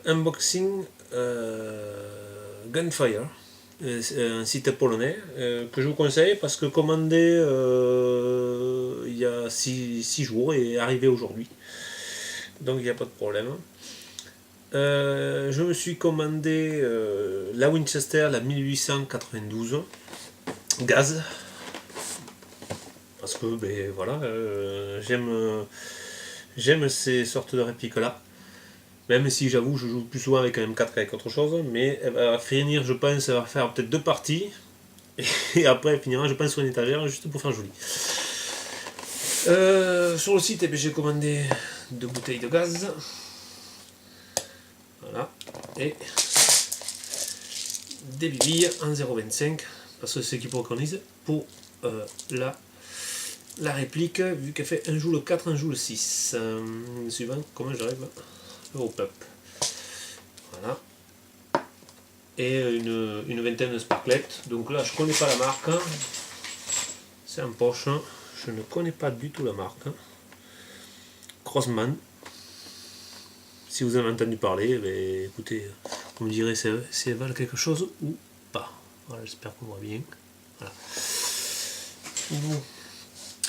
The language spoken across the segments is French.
unboxing Gunfire, un site polonais que je vous conseille parce que commandé il y a 6 jours et arrivé aujourd'hui, donc il n'y a pas de problème. Je me suis commandé la Winchester, la 1892 gaz, parce que ben, voilà, j'aime ces sortes de répliques là. Même si j'avoue, je joue plus souvent avec un M4 qu'avec autre chose, mais elle va finir, je pense, elle va faire peut-être 2 parties, et après elle finira, je pense, sur une étagère, juste pour faire joli. Sur le site, j'ai commandé 2 bouteilles de gaz, voilà, et des billes en 0,25, parce que c'est ce qu'ils préconisent pour la réplique, vu qu'elle fait 1 joule 4, 1 joule 6. Suivant, comment j'arrive au pop. Voilà. Et une vingtaine de sparklettes. Donc là, je connais pas la marque. C'est en poche. Je ne connais pas du tout la marque. Crossman. Si vous en avez entendu parler, ben, écoutez, vous me direz si elles valent quelque chose ou pas. Voilà, j'espère qu'on voit bien. Voilà.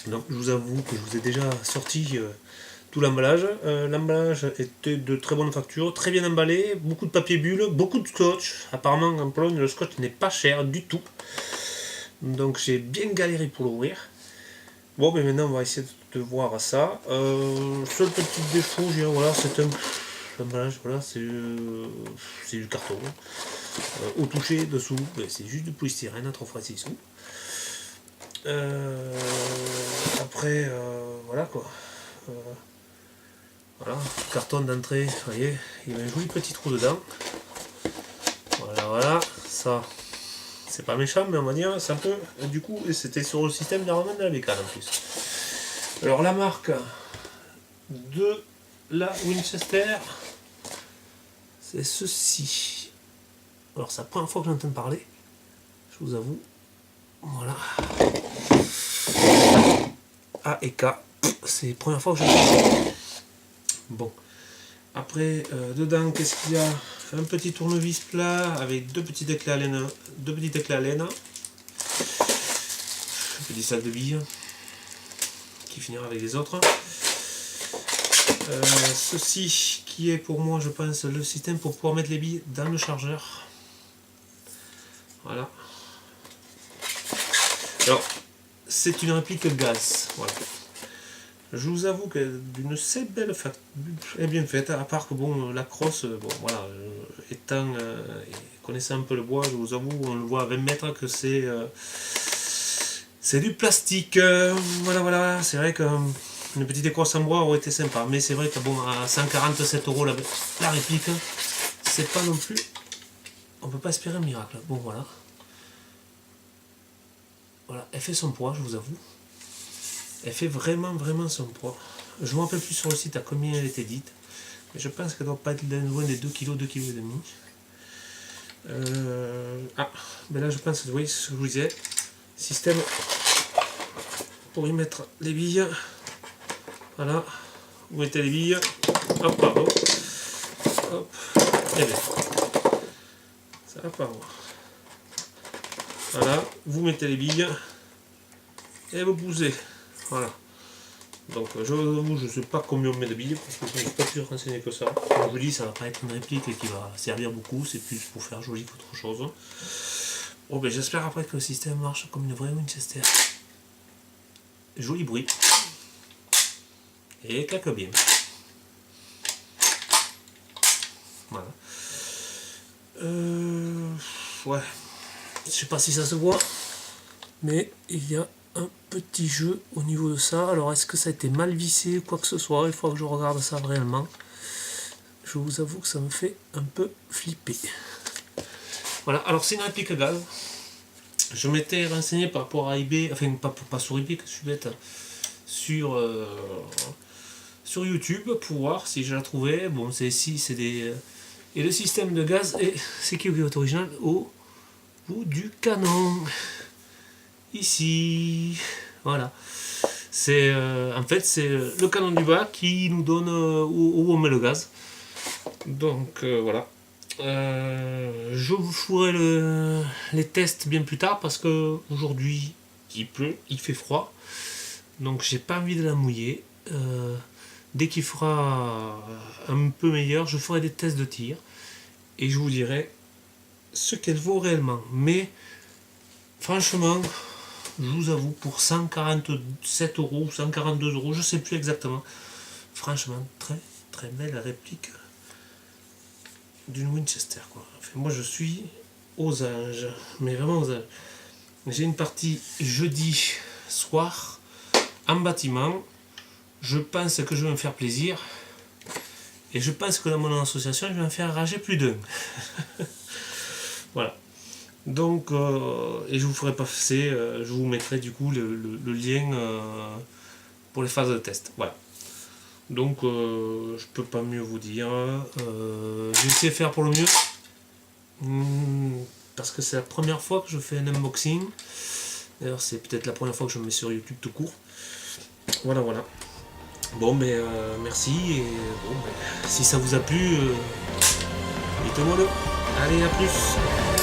Donc, je vous avoue que je vous ai déjà sorti tout l'emballage. L'emballage était de très bonne facture, très bien emballé, beaucoup de papier bulle, beaucoup de scotch. Apparemment en Pologne le scotch n'est pas cher du tout. Donc j'ai bien galéré pour l'ouvrir. Bon, mais maintenant on va essayer de voir ça. Seul petit défaut, voilà, c'est un emballage, voilà, c'est du carton. Au toucher dessous, c'est juste du polystyrène à 3 fois 6 sous. Après, voilà quoi. Voilà, carton d'entrée, vous voyez, il y a un joli petit trou dedans. Voilà, ça, c'est pas méchant, mais on va dire, c'est un peu, du coup, c'était sur le système d'armement de la bécane en plus. Alors la marque de la Winchester, c'est ceci. Alors c'est la première fois que j'entends parler, je vous avoue. Voilà. A et K, c'est la première fois que j'entends parler. Bon, après, dedans, qu'est-ce qu'il y a? Un petit tournevis plat avec 2 petits éclats à laine, un petit sac de billes qui finira avec les autres. Ceci qui est pour moi, je pense, le système pour pouvoir mettre les billes dans le chargeur. Voilà. Alors, c'est une réplique gaz. Voilà. Je vous avoue que d'une assez belle facture, est bien faite, à part que bon, la crosse, bon voilà, connaissant un peu le bois, je vous avoue, on le voit à 20 mètres que c'est du plastique. Voilà, c'est vrai qu'une petite écrose en bois aurait été sympa, mais c'est vrai que bon, à 147 € la réplique, c'est pas non plus, on peut pas espérer un miracle. Bon voilà, elle fait son poids, je vous avoue. Elle fait vraiment son poids. Je ne me rappelle plus sur le site à combien elle était dite, mais je pense qu'elle ne doit pas être loin des 2 kg, 2 kg et demi. Ben là je pense, vous voyez ce que je vous disais, système pour y mettre les billes. Voilà, vous mettez les billes, hop, pardon, hop, et bien, ça va pas voir. Voilà, vous mettez les billes et vous poussez. Voilà. Donc je ne sais pas combien on met de billes, parce que je ne suis pas plus renseigné que ça. Comme je vous dis, ça va pas être une réplique qui va servir beaucoup, c'est plus pour faire joli qu'autre chose. Bon ben j'espère après que le système marche comme une vraie Winchester. Joli bruit. Et claque bien. Voilà. Ouais. Je sais pas si ça se voit, mais il y a un petit jeu au niveau de ça. Alors est-ce que ça a été mal vissé ou quoi que ce soit? Il faut que je regarde ça réellement. Je vous avoue que ça me fait un peu flipper. Voilà, alors c'est une réplique gaz. Je m'étais renseigné par rapport à eBay, enfin pas sur eBay, que je suis bête, sur YouTube pour voir si je la trouvais. Bon, c'est des. Et le système de gaz, c'est qui est original au bout du canon. Ici, voilà. C'est en fait c'est le canon du bas qui nous donne où on met le gaz. Donc voilà. Je vous ferai les tests bien plus tard parce que aujourd'hui il pleut, il fait froid, donc j'ai pas envie de la mouiller. Dès qu'il fera un peu meilleur, je ferai des tests de tir et je vous dirai ce qu'elle vaut réellement. Mais franchement, je vous avoue, pour 147 euros ou 142 euros, je sais plus exactement, franchement, très très belle réplique d'une Winchester, quoi. Enfin, moi je suis aux anges, mais vraiment aux anges. J'ai une partie jeudi soir en bâtiment. Je pense que je vais me faire plaisir. Et je pense que dans mon association, je vais en faire rager plus d'un. Voilà. Donc, et je vous ferai passer, je vous mettrai du coup le lien pour les phases de test. Voilà. Donc, je peux pas mieux vous dire. J'ai essayé de faire pour le mieux. Parce que c'est la première fois que je fais un unboxing. D'ailleurs, c'est peut-être la première fois que je me mets sur YouTube tout court. Voilà, voilà. Bon, mais merci. Et bon, si ça vous a plu, dites-moi le. Allez, à plus.